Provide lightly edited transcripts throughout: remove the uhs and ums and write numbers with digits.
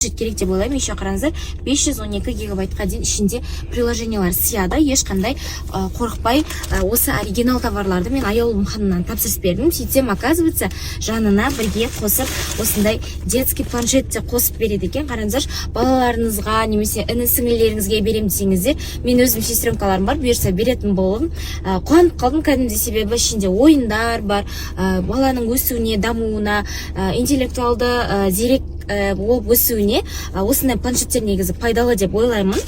керек деп ойлаймын. Еще қараңыздар, 512 гигабайтқа дейін ішінде приложениялар сияды. Ешқандай қорықпай осы оригинал товарларды мен аяулым ханымнан тапсырыс бердім. Сөйтсем, оказывается, жанына бірге қосып, осындай детский планшет те қосып береді екен. Қараңыздар, балаларыңызға немесе іні-сіңлілеріңізге берем десеңіздер, мен өзім сестренкаларым бар, бұйырса беретін болдым. Қуанып қалдым кәдімгі, себебі ішінде ойындар бар, баланың өсуіне, дамуына, интеллектуалды зерек өсуіне осындай планшеттер негізі пайдалы деп ойлаймын.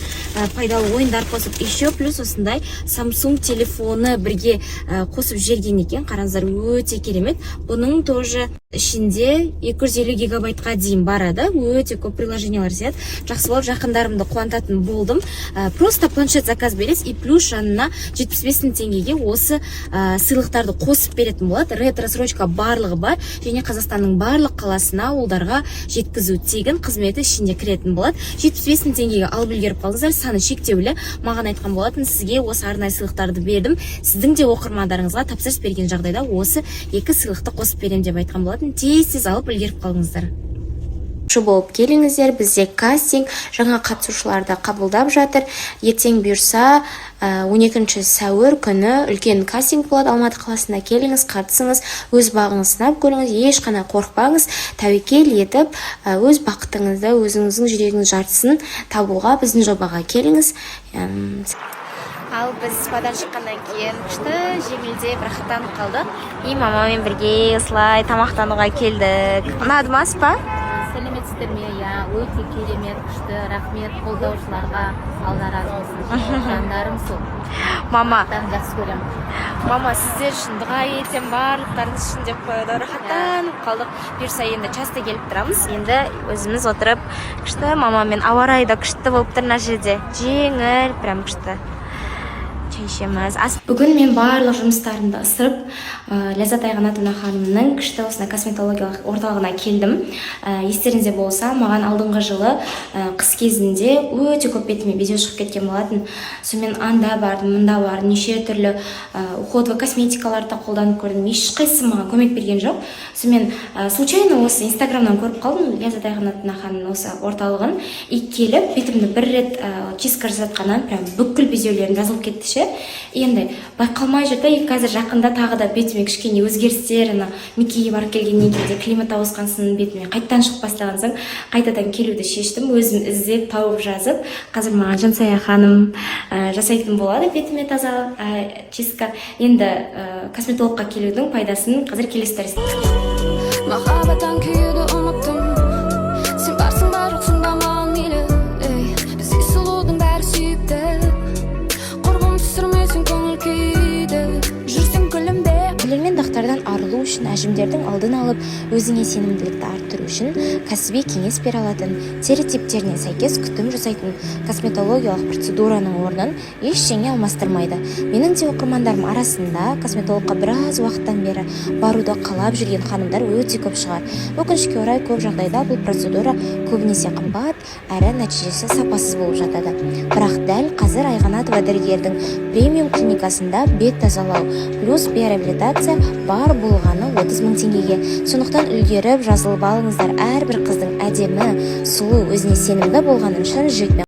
Пайдалы ойындар қосып, еще плюс осындай Samsung телефоны бірге қосып жерген екен. Қараңыздар, өте керемет. Бұның тоже ішінде 250 гигабайтқа дейін барады. Өте көп приложениялар сияды. Жақсы болып, жақындарымды қуантатын болдым. Просто планшет заказ бересіз, и плюс жанына 75 теңгеге осы сыйлықтарды қосып беретін болады. Ретро-срочка барлығы бар, және Қазақстанның барлық қаласына, ауылдарға жеткізу тегін, қызметі ішінде кіретін болады. 75 теңгеге алып үлгеріп қалдыңыздар, саны шектеулі. Маған айтқан болатын, сізге осы арнайы сыйлықтарды бердім. Сіздің де оқырмандарыңызға тапсырыс берген жағдайда осы екі сыйлықты қосып берем деп айтқан болатын. Тез алып үлгеріп қалдыңыздар. Болып келіңіздер, бізде кастинг жаңа қатысушыларды қабылдап жатыр. Ертең бұйырса 12 сәуір күні үлкен кастинг болады. Алматы қаласына келіңіз, қатысыңыз, өз бағыңыз сынап көріңіз, ешқандай қорықпаңыз, тәуекел етіп, өз бақытыңызды, өзіңіздің жүрегіңіз жартысын табуға біздің жобаға келіңіз. Ал біз спадан шыққаннан кейін күшті жеңілдеп рахаттанып қалдық. И мамамен бірге осылай тамақтануға келдік. Ұнады ма спа? Сәлеметсіздер ме? Өте керемет, күшті, рахмет қолдаушыларға, алла разы болсын. Жандарым сол. Мама, жақсы көремін. Мама, сіздер үшін дұға етем, барлықтарыңыз үшін деп қойды. Рахаттанып қалдық. Бұйырса енді часто келіп тұрамыз. Енді өзіміз отырып күшті, мамамен ауа райы да күшті болып тұр мына жерде. Жеңіл, прям күшті. Ішеміз. Бүгін мен барлық жұмыстарымды ысырып, Ләззат Айғанатовна ханымның күшті осына косметологиялық орталығына келдім. Естеріңізде болса, маған алдыңғы жылы қыс кезінде өте көп бетіме безеу шығып кеткен болатын. Сонымен анда бардым, мұнда бардым, неше түрлі уходовый косметикаларды қолданып көрдім. Ешқайсысы маған көмек берген жоқ. Сонымен случайно осы инстаграмнан көріп қалдым Ләззат Айғанатовна ханымның осы орталығын. И келіп, бетімді бір рет чистка жасатқаннан прям бүкіл безеулерім жазылып кетті ше. Енді байқалмай жүрді, қазір жақында тағы да бетіме кішкене өзгерістер, Меккеге барып келгеннен кейін климат ауысқан соң бетіме қайттан шығып бастаған соң қайтадан келуді шештім, өзім іздеп тауып жазып, қазір маған Жансая ханым жасайтын болады бетіме таза чистка. Енді косметологқа келудің пайдасын қазір келесі дәрісте. Махаббаттан күйді ұмыттым, сен барсың ба жоқсың ба маған мейлі, бізде сұлудың бәрі сүйікті, құрбым түсірмесің көңіл күйді, жүрсің күлімде. Мен дақтардан арылу үшін, әжімдердің алдын алып, өзіңе сенімділікті арттыру үшін кәсіби кеңес бере алатын, тері типтеріне сәйкес күтім жасайтын косметологиялық процедураның орнын ештеңе алмастырмайды. Менің де оқырмандарым арасында косметологқа біраз уақыттан бері баруды қалап жүрген ханымдар өте көп шығар. Өкінішке орай көп жағдайда бұл процедура көбінесе қымбат, әрі нәтижесі сапасыз болып жатады. Бірақ дәл қазір Айғанатова дәрігердің премиум клиникасында бет тазалау плюс биореабилитация бар болғаны 30 000 теңгеге. Сондықтан үлгеріп жазылып алыңыздар. Әрбір қыздың әдемі, сұлу, өзіне сенімді болғанын шын жүрекпен